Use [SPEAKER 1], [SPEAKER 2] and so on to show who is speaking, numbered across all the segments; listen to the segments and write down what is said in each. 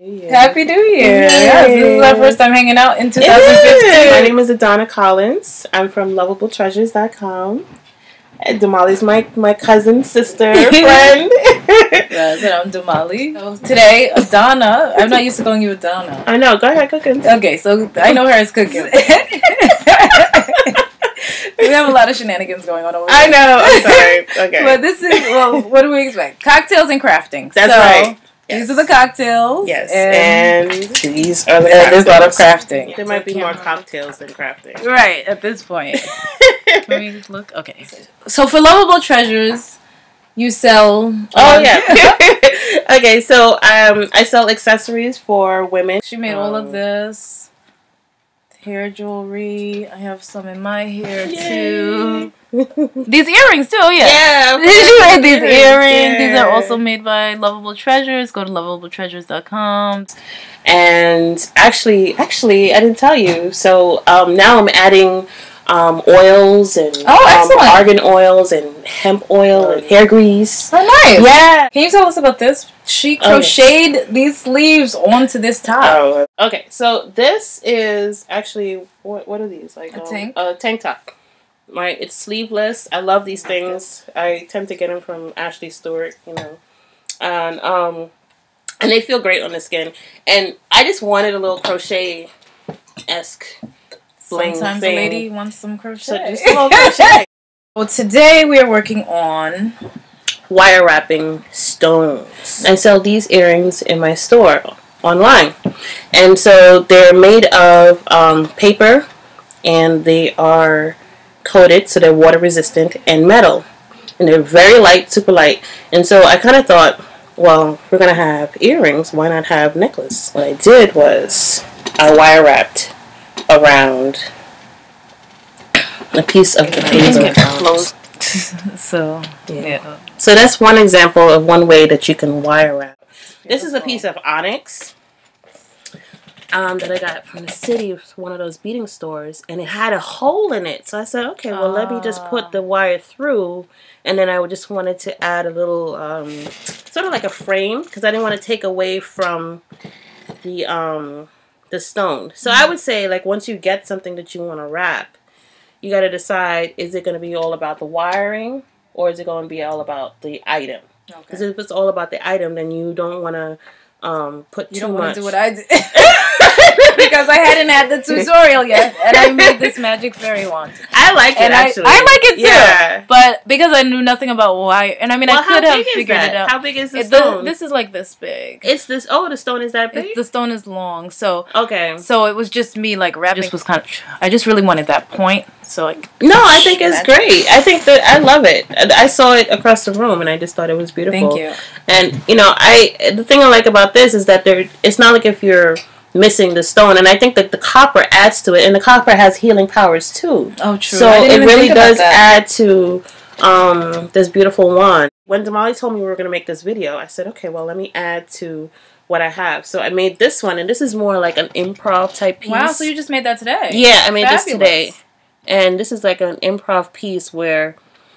[SPEAKER 1] Happy New Year. Yes, this is our first time hanging out in 2015.
[SPEAKER 2] My name is Adana Collins. I'm from lovablетreasures.com. Damali's my cousin, sister, friend.
[SPEAKER 1] Yes, and I'm Damali. So today, Adana, I'm not used to calling you Adana.
[SPEAKER 2] I know, go ahead, cooking.
[SPEAKER 1] Okay, so I know her as cooking. We have a lot of shenanigans going on over here.
[SPEAKER 2] I know, I'm sorry. Okay.
[SPEAKER 1] But this is, well, what do we expect? Cocktails and crafting.
[SPEAKER 2] That's right.
[SPEAKER 1] Yes. These are the cocktails.
[SPEAKER 2] Yes, and these are the
[SPEAKER 1] crafting. There's a lot of crafting.
[SPEAKER 2] There might be more cocktails than crafting.
[SPEAKER 1] Right, at this point. Let me look. Okay. So for Lovable Treasures, you sell...
[SPEAKER 2] Oh, yeah. Okay, so I sell accessories for women.
[SPEAKER 1] She made all of this. Hair jewelry. I have some in my hair, too. These earrings, too, yeah.
[SPEAKER 2] Yeah.
[SPEAKER 1] She made these earrings. Yeah. These are also made by Lovable Treasures. Go to lovablетreasures.com.
[SPEAKER 2] And actually, I didn't tell you. So now I'm adding oils and argan oils and hemp oil and hair grease.
[SPEAKER 1] Oh, nice.
[SPEAKER 2] Yeah.
[SPEAKER 1] Can you tell us about this? She crocheted these sleeves onto this top.
[SPEAKER 2] Oh, okay. So this is actually, what are these? Like a tank top. Right, it's sleeveless. I love these things. I tend to get them from Ashley Stewart, and they feel great on the skin. And I just wanted a little crochet-esque bling
[SPEAKER 1] Sometimes
[SPEAKER 2] thing.
[SPEAKER 1] a lady wants some crochet.
[SPEAKER 2] So just a little crochet.
[SPEAKER 1] Well, today we are working on
[SPEAKER 2] wire wrapping stones. I sell these earrings in my store online, and so they're made of paper, and they are coated, so they're water resistant, and metal, and they're very light, super light. And so I kind of thought, well, we're gonna have earrings, why not have necklace? What I did was I wire wrapped around a piece of the paper.
[SPEAKER 1] So yeah.
[SPEAKER 2] So that's one example of one way that you can wire wrap. This is a piece of onyx that I got from the city, one of those beading stores, and it had a hole in it. So I said, okay, well, let me just put the wire through, and then I just wanted to add a little, sort of like a frame, because I didn't want to take away from the stone. So I would say, like, once you get something that you want to wrap, you got to decide, is it going to be all about the wiring, or is it going to be all about the item? Because if it's all about the item, then you don't want to put too much.
[SPEAKER 1] You don't want to do what I did. Because I hadn't had the tutorial yet, and I made this magic fairy wand.
[SPEAKER 2] I like it, actually.
[SPEAKER 1] I like it, too.
[SPEAKER 2] Yeah.
[SPEAKER 1] But because I knew nothing about wire, and I mean, I could have figured it out.
[SPEAKER 2] How big is the stone?
[SPEAKER 1] This is like this big.
[SPEAKER 2] It's this, the stone is that big?
[SPEAKER 1] The stone is long, so.
[SPEAKER 2] Okay.
[SPEAKER 1] So it was just me, like, wrapping. Just was kind of, I just really wanted that point, so I.
[SPEAKER 2] No, I think it's great. I think that, I love it. I saw it across the room, and I just thought it was beautiful.
[SPEAKER 1] Thank you.
[SPEAKER 2] And, the thing I like about this is that it's not like if you're missing the stone, and I think that the copper adds to it, and the copper has healing powers too.
[SPEAKER 1] Oh, true.
[SPEAKER 2] So it really does add to this beautiful wand. When Damali told me we were going to make this video, I said, okay, well, let me add to what I have. So I made this one, and this is more like an improv type piece.
[SPEAKER 1] Wow, so you just made that today?
[SPEAKER 2] Yeah, I made this today. And this is like an improv piece where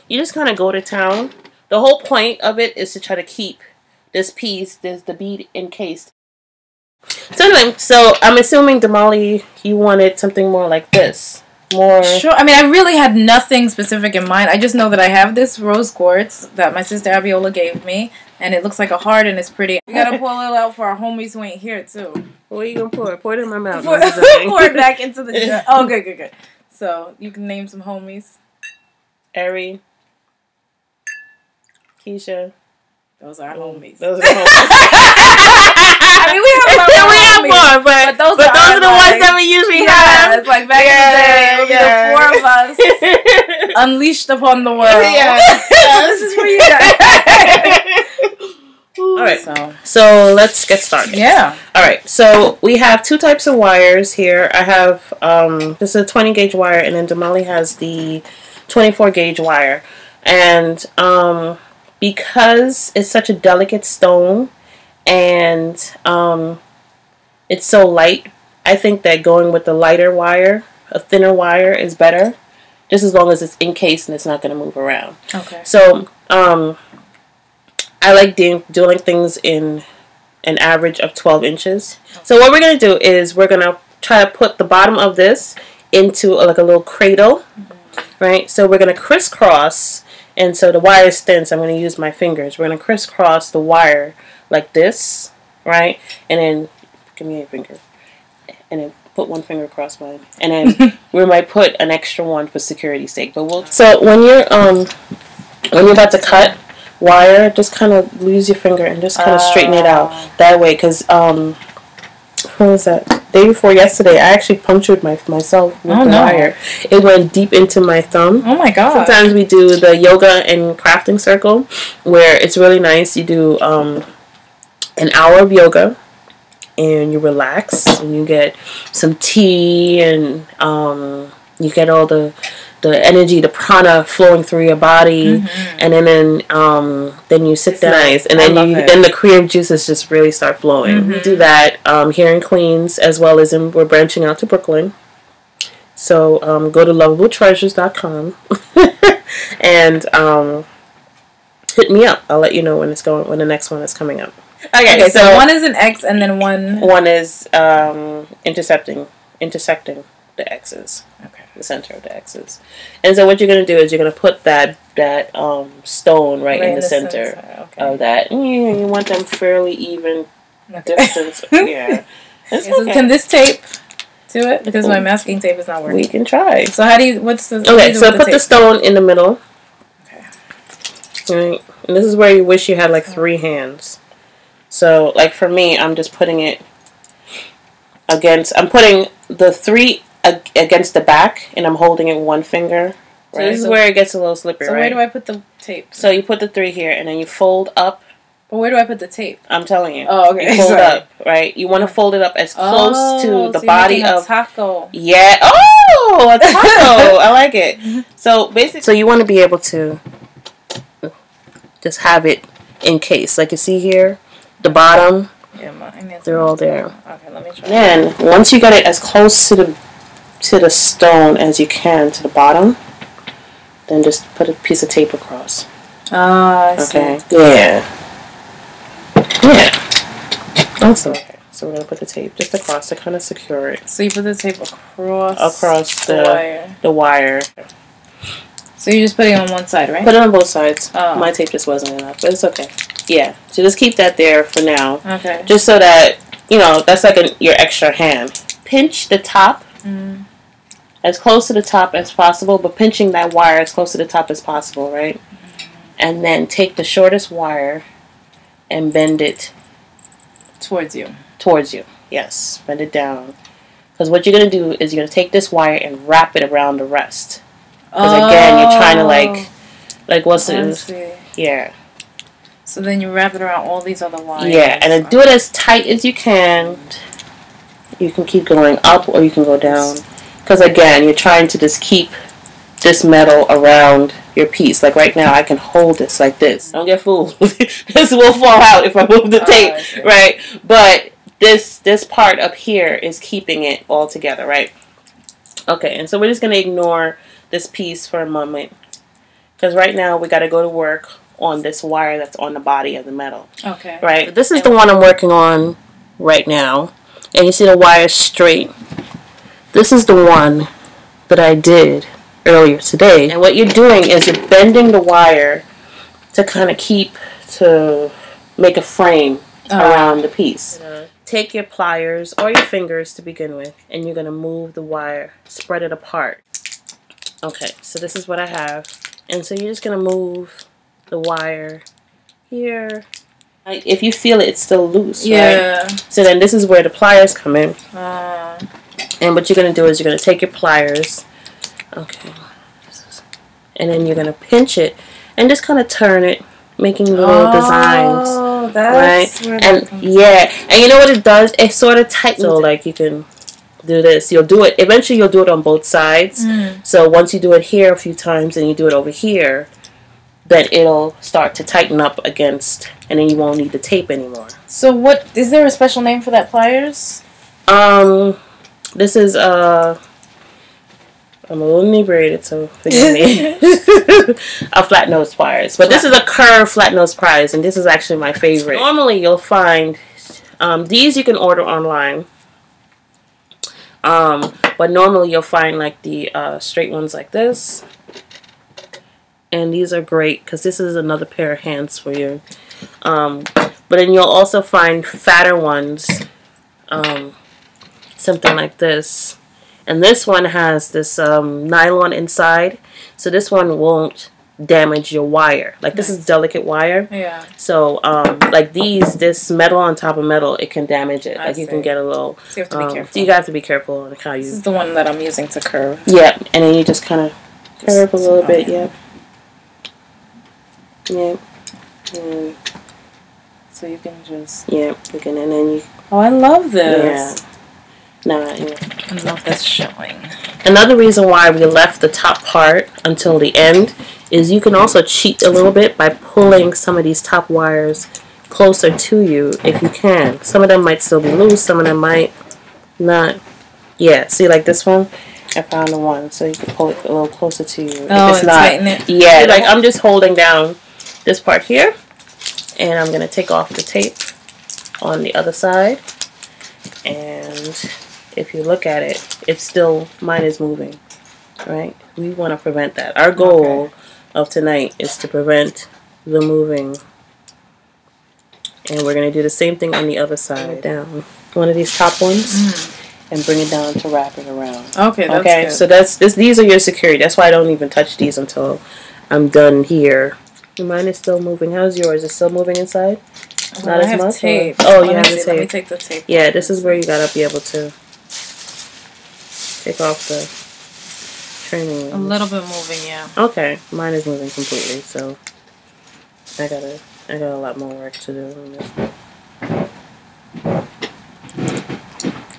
[SPEAKER 2] you just kind of go to town. The whole point of it is to try to keep this piece, the bead encased. So anyway, so I'm assuming, Damali, you wanted something more like this. More.
[SPEAKER 1] Sure. I mean, I really had nothing specific in mind. I just know that I have this rose quartz that my sister Abiola gave me, and it looks like a heart, and it's pretty. We gotta pour a little out for our homies who ain't here too.
[SPEAKER 2] What are you gonna pour? Pour it in my mouth.
[SPEAKER 1] Pour it back into the jar. Oh, good. So you can name some homies.
[SPEAKER 2] Ari, Keisha.
[SPEAKER 1] Those are our homies.
[SPEAKER 2] Those are the homies.
[SPEAKER 1] I mean, we have more, but those are the ones that we usually have. It's like back in the day, the four of us unleashed upon the world.
[SPEAKER 2] Yeah.
[SPEAKER 1] So this is for you guys.
[SPEAKER 2] All right, so let's get started.
[SPEAKER 1] Yeah.
[SPEAKER 2] All right, so we have two types of wires here. I have this is a 20 gauge wire, and then Damali has the 24 gauge wire, and because it's such a delicate stone and it's so light, I think that going with the lighter wire, a thinner wire, is better, just as long as it's encased and it's not going to move around. Okay. So I like doing things in an average of 12 inches. So what we're going to do is we're going to try to put the bottom of this into like a little cradle, right? So we're going to crisscross, and so the wire is thin, so I'm going to use my fingers. We're going to crisscross the wire like this, right? And then, give me a finger. And then put one finger across mine. And then we might put an extra one for security's sake. But we'll. So when you're about to cut wire, just kind of lose your finger and just kind of straighten it out that way. Because what was that? Day before yesterday, I actually punctured myself with the wire. It went deep into my thumb.
[SPEAKER 1] Oh my god!
[SPEAKER 2] Sometimes we do the yoga and crafting circle, where it's really nice. You do an hour of yoga, and you relax, and you get some tea, and you get all the energy, the prana flowing through your body, and then you sit down, nice, and then then the creative juices just really start flowing. We do that here in Queens, as well as we're branching out to Brooklyn. So go to lovabltreasures.com and hit me up. I'll let you know when the next one is coming up.
[SPEAKER 1] Okay, so one is an X, and then one
[SPEAKER 2] is intersecting the X's. Okay. The center of the X's. And so what you're going to do is you're going to put that stone right in the center of that. You want them fairly even distance. Yeah.
[SPEAKER 1] So can this tape do it? Because my masking tape is not working.
[SPEAKER 2] We can try.
[SPEAKER 1] So how do you, what's the...
[SPEAKER 2] Okay, so put the stone in the middle. Okay. Right. And this is where you wish you had like 3 hands. So, like for me, I'm just putting it I'm putting the 3 against the back, and I'm holding it 1 finger. Right? So this is where it gets a little slippery,
[SPEAKER 1] right?
[SPEAKER 2] So
[SPEAKER 1] where do I put the tape?
[SPEAKER 2] So you put the 3 here, and then you fold up.
[SPEAKER 1] But where do I put the tape?
[SPEAKER 2] I'm telling you.
[SPEAKER 1] Oh, okay.
[SPEAKER 2] You fold up, right? You want to fold it up as close to the body of...
[SPEAKER 1] a taco.
[SPEAKER 2] Yeah. Oh, a taco. I like it. So, basically... So you want to be able to just have it in case. Like you see here, the bottom, they're all there.
[SPEAKER 1] Okay, let me try.
[SPEAKER 2] Then, once you got it as close to the stone as you can to the bottom, then just put a piece of tape across.
[SPEAKER 1] I see.
[SPEAKER 2] Yeah. Awesome. Okay, so we're going to put the tape just across to kind of secure it.
[SPEAKER 1] So you put the tape across
[SPEAKER 2] the wire.
[SPEAKER 1] So you just put it on one side, right?
[SPEAKER 2] Put it on both sides. Oh. My tape just wasn't enough, but it's okay. Yeah. So just keep that there for now.
[SPEAKER 1] Okay.
[SPEAKER 2] Just so that, that's like your extra hand. Pinch the top as close to the top as possible, but pinching that wire as close to the top as possible, right? And then take the shortest wire and bend it
[SPEAKER 1] towards you.
[SPEAKER 2] Towards you. Yes. Bend it down. Because what you're going to do is you're going to take this wire and wrap it around the rest. Because again, you're trying to what's it? Yeah.
[SPEAKER 1] So then you wrap it around all these other wires.
[SPEAKER 2] Yeah, and then do it as tight as you can. You can keep going up or you can go down. Because again, you're trying to just keep this metal around your piece. Like right now, I can hold this like this. Don't get fooled. This will fall out if I move the tape, right? But this part up here is keeping it all together, right? Okay, and so we're just going to ignore this piece for a moment. Because right now, we got to go to work on this wire that's on the body of the metal.
[SPEAKER 1] Okay.
[SPEAKER 2] Right? This is the one I'm working on right now. And you see the wire straight. This is the one that I did earlier today. And what you're doing is you're bending the wire to make a frame around the piece. Take your pliers or your fingers to begin with, and you're going to move the wire, spread it apart. Okay, so this is what I have. And so you're just going to move the wire here. If you feel it, it's still loose, right? So then this is where the pliers come in. And what you're going to do is you're going to take your pliers, okay, and then you're going to pinch it and just kind of turn it, making little designs. Oh, that's right. And you know what it does? It sort of tightens. So like you can do this. You'll do it. Eventually, you'll do it on both sides. So once you do it here a few times and you do it over here, then it'll start to tighten up against, and then you won't need the tape anymore. So
[SPEAKER 1] what is there a special name for that pliers?
[SPEAKER 2] This is I'm a little inebriated, so forgive me. A flat nose pliers. But this is a curved flat nose pliers, and this is actually my favorite. Normally, you'll find These you can order online. But normally you'll find like the straight ones like this. And these are great because this is another pair of hands for you. But then you'll also find fatter ones. Something like this. And this one has this nylon inside. So this one won't damage your wire. Like this is delicate wire.
[SPEAKER 1] Yeah.
[SPEAKER 2] So like this metal on top of metal, it can damage it. Like you can get a little.
[SPEAKER 1] So you have to be careful.
[SPEAKER 2] So you have to be careful on how you.
[SPEAKER 1] This is the one that I'm using to curve.
[SPEAKER 2] Yeah, and then you just kind of curve a little bit. Yeah. Yeah.
[SPEAKER 1] So you can just.
[SPEAKER 2] Yeah, you can, and then you.
[SPEAKER 1] Oh, I love this.
[SPEAKER 2] Yeah. Nah, yeah.
[SPEAKER 1] I love this showing.
[SPEAKER 2] Another reason why we left the top part until the end is you can also cheat a little bit by pulling some of these top wires closer to you if you can. Some of them might still be loose, some of them might not. Yeah, see like this one? I found the one, so you can pull it a little closer to you.
[SPEAKER 1] Oh, and tighten it.
[SPEAKER 2] Yeah, like I'm just holding down this part here, and I'm going to take off the tape on the other side, and if you look at it, it's still, mine is moving, right? We want to prevent that. Our goal of tonight is to prevent the moving. And we're going to do the same thing on the other side. Down one of these top ones and bring it down to wrap it around.
[SPEAKER 1] Okay, that's good.
[SPEAKER 2] So these are your security. That's why I don't even touch these until I'm done here. Mine is still moving. How's yours? Is it still moving inside? Not as much?
[SPEAKER 1] Tape.
[SPEAKER 2] Oh, you have the tape.
[SPEAKER 1] Let me take the tape.
[SPEAKER 2] Yeah, this is where you got to be able to take off the trimming.
[SPEAKER 1] A little bit moving, yeah.
[SPEAKER 2] Okay, mine is moving completely, so I got a lot more work to do on this.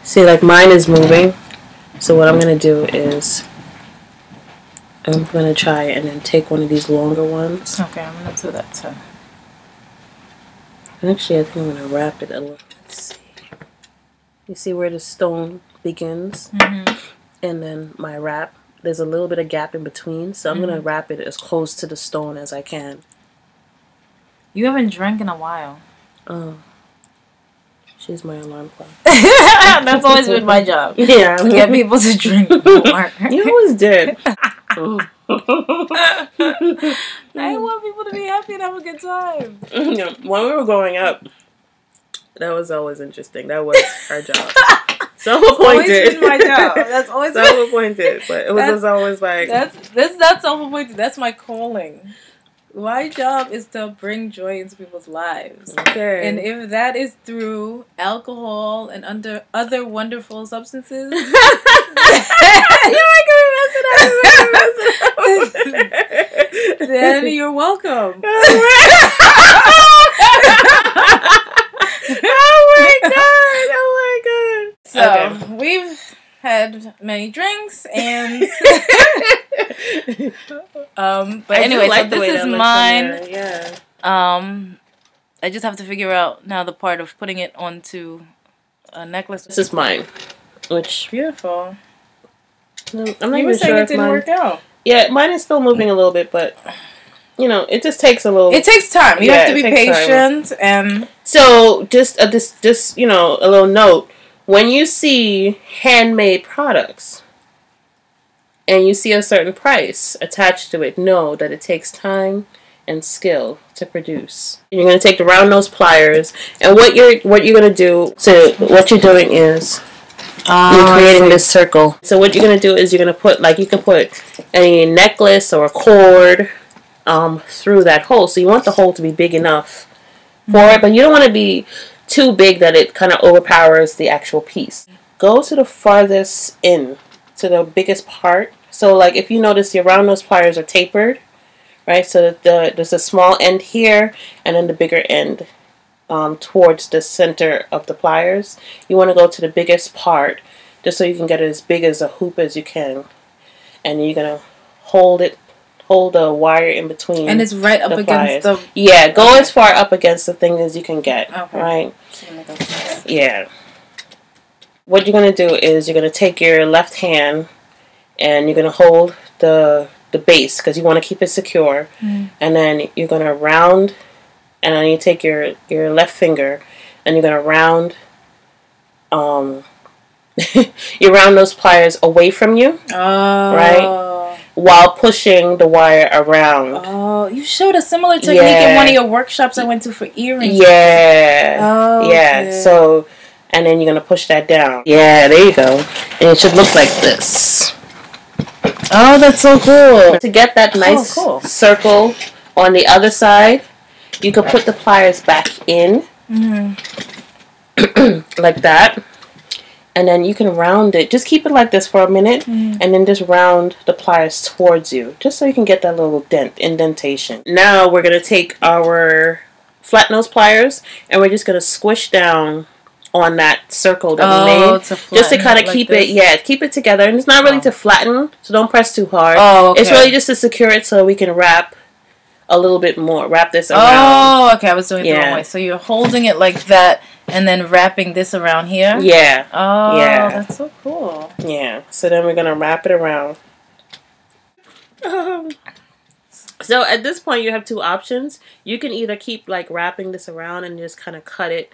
[SPEAKER 2] See, like mine is moving, so what I'm gonna do is I'm gonna try and then take one of these longer ones.
[SPEAKER 1] Okay, I'm gonna do that too.
[SPEAKER 2] Actually, I think I'm gonna wrap it a little. Let's see. You see where the stone begins? And then my wrap, there's a little bit of gap in between, so I'm going to wrap it as close to the stone as I can.
[SPEAKER 1] You haven't drank in a while.
[SPEAKER 2] Oh. She's my alarm clock.
[SPEAKER 1] That's always been my job.
[SPEAKER 2] Yeah.
[SPEAKER 1] To get people to drink more.
[SPEAKER 2] You always did.
[SPEAKER 1] I want people to be happy and have a good time.
[SPEAKER 2] When we were growing up, that was always interesting. That was our job. Self-appointed.
[SPEAKER 1] That's always been my job. That's always
[SPEAKER 2] self-appointed, but it was always like
[SPEAKER 1] that's not self-appointed. That's my calling. My job is to bring joy into people's lives.
[SPEAKER 2] Okay.
[SPEAKER 1] And if that is through alcohol and other wonderful substances,
[SPEAKER 2] you're gonna mess it up.
[SPEAKER 1] Then you're welcome. Oh my god. So we've had many drinks and but anyway, so this is mine.
[SPEAKER 2] Yeah.
[SPEAKER 1] I just have to figure out now the part of putting it onto a necklace.
[SPEAKER 2] This is mine. Which
[SPEAKER 1] beautiful.
[SPEAKER 2] I'm not
[SPEAKER 1] you
[SPEAKER 2] even
[SPEAKER 1] were saying
[SPEAKER 2] sure
[SPEAKER 1] it didn't work out.
[SPEAKER 2] Yeah, mine is still moving a little bit, but you know, it just takes a little.
[SPEAKER 1] It takes time. You have to be patient and.
[SPEAKER 2] So just you know, a little note: when you see handmade products and you see a certain price attached to it, know that it takes time and skill to produce. You're going to take the round nose pliers, and what you're going to do. So what you're doing is. You're creating this circle. So what you're going to do is you're going to put, like, you can put a necklace or a cord through that hole. So you want the hole to be big enough for it, but you don't want to be too big that it kind of overpowers the actual piece. Go to the farthest in, to the biggest part. So, like, if you notice your round nose pliers are tapered, right? So there's a small end here and then the bigger end. Towards the center of the pliers. You want to go to the biggest part just so you can get it as big as a hoop as you can. And you're going to hold the wire in between.
[SPEAKER 1] And it's right up against the...
[SPEAKER 2] Yeah, go as far up against the thing as you can get.
[SPEAKER 1] Okay.
[SPEAKER 2] Right? Yeah. What you're going to do is you're going to take your left hand and you're going to hold the base because you want to keep it secure. And then you're going to round... And then you take your left finger, and you're gonna round. You round those pliers away from you, right? While pushing the wire around.
[SPEAKER 1] Oh, you showed a similar technique in one of your workshops I went to for earrings.
[SPEAKER 2] Yeah. Oh, yeah. Okay. So, and then you're gonna push that down. Yeah, there you go. And it should look like this.
[SPEAKER 1] Oh, that's so cool.
[SPEAKER 2] To get that nice circle on the other side, you can put the pliers back in. Like that. And then you can round it. Just keep it like this for a minute. And then just round the pliers towards you. Just so you can get that little indentation. Now we're going to take our flat nose pliers. And we're just going to squish down on that circle that we made. Just to kind of keep it, keep it together. And it's not really to flatten. So don't press too hard. It's really just to secure it so we can wrap a little bit more. Wrap this around.
[SPEAKER 1] Oh, okay. I was doing it the wrong way. So you're holding it like that. And then wrapping this around here?
[SPEAKER 2] Yeah.
[SPEAKER 1] Oh, yeah. That's so cool.
[SPEAKER 2] Yeah. So then we're going to wrap it around. So at this point, you have two options. You can either keep like wrapping this around and just kind of cut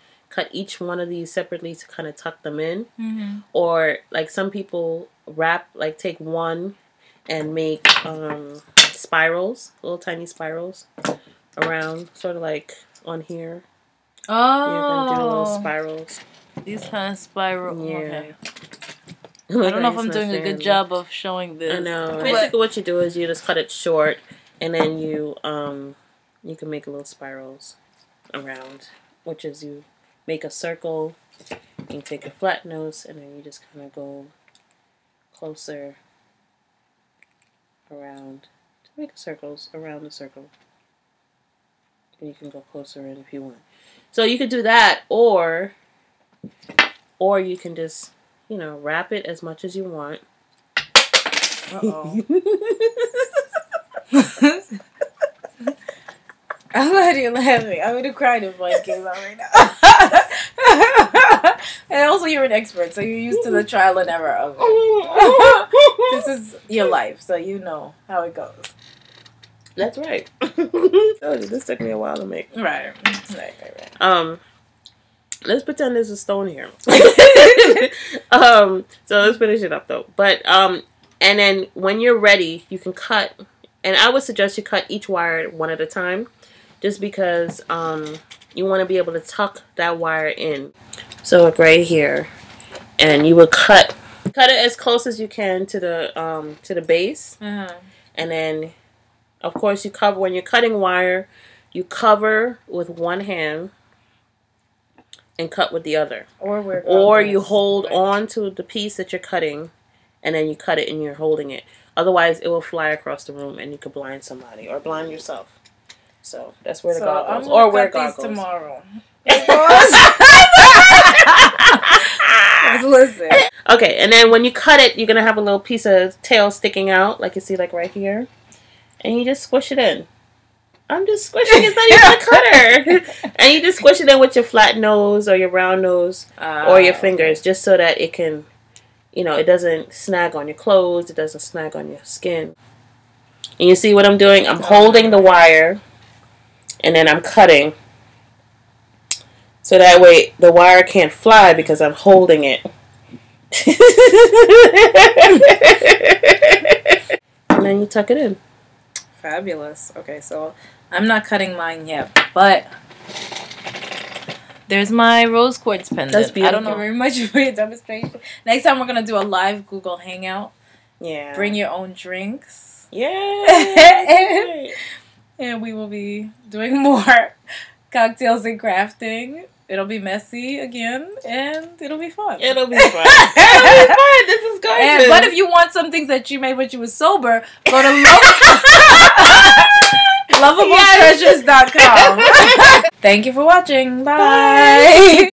[SPEAKER 2] each one of these separately to kind of tuck them in. Or like some people take one and make spirals, little tiny spirals around, sort of like on here.
[SPEAKER 1] Oh,
[SPEAKER 2] you're gonna do little spirals.
[SPEAKER 1] These kind of spiral. Yeah. Okay. I don't know if I'm doing a good job of showing this.
[SPEAKER 2] I know. Basically, what you do is you just cut it short, and then you can make little spirals around, which is you make a circle. You take a flat nose, and then you just kind of go closer around to make circles around the circle. And you can go closer in if you want. So you could do that, or you can just, wrap it as much as you want.
[SPEAKER 1] Uh-oh. I'm glad you're laughing. I'm going to cry if my came out right now. And also, you're an expert, so you're used to the trial and error of it. This is your life, so you know how it goes.
[SPEAKER 2] That's right. This took me a while to make.
[SPEAKER 1] Right.
[SPEAKER 2] Let's pretend there's a stone here. So let's finish it up though. But and then when you're ready, you can cut. And I would suggest you cut each wire one at a time, just because you want to be able to tuck that wire in. So like right here, and you would cut it as close as you can to the base, and then. Of course, you cover when you're cutting wire, you cover with one hand and cut with the other. Or you hold on to the piece that you're cutting, and then you cut it and you're holding it. Otherwise, it will fly across the room and you could blind somebody or blind yourself. So that's where the goggles. Or wear goggles.
[SPEAKER 1] These tomorrow. Listen.
[SPEAKER 2] Okay, and then when you cut it, you're gonna have a little piece of tail sticking out, like you see, like right here. And you just squish it in. I'm just squishing. It's not even a cutter. And you just squish it in with your flat nose or your round nose or your fingers, just so that it can, it doesn't snag on your clothes. It doesn't snag on your skin. And you see what I'm doing? I'm holding the wire, and then I'm cutting. So that way the wire can't fly because I'm holding it. And then you tuck it in.
[SPEAKER 1] Fabulous. Okay, so I'm not cutting mine yet, but there's my rose quartz pendant.
[SPEAKER 2] That's beautiful.
[SPEAKER 1] I don't know very much for your demonstration. Next time we're going to do a live Google Hangout.
[SPEAKER 2] Yeah.
[SPEAKER 1] Bring your own drinks.
[SPEAKER 2] Yeah.
[SPEAKER 1] And we will be doing more cocktails and crafting. It'll be messy again, and it'll be fun.
[SPEAKER 2] It'll be fun. It'll be fun. This is gorgeous.
[SPEAKER 1] But if you want some things that you made when you was sober, go to lovablетreasures.com. Thank you for watching. Bye.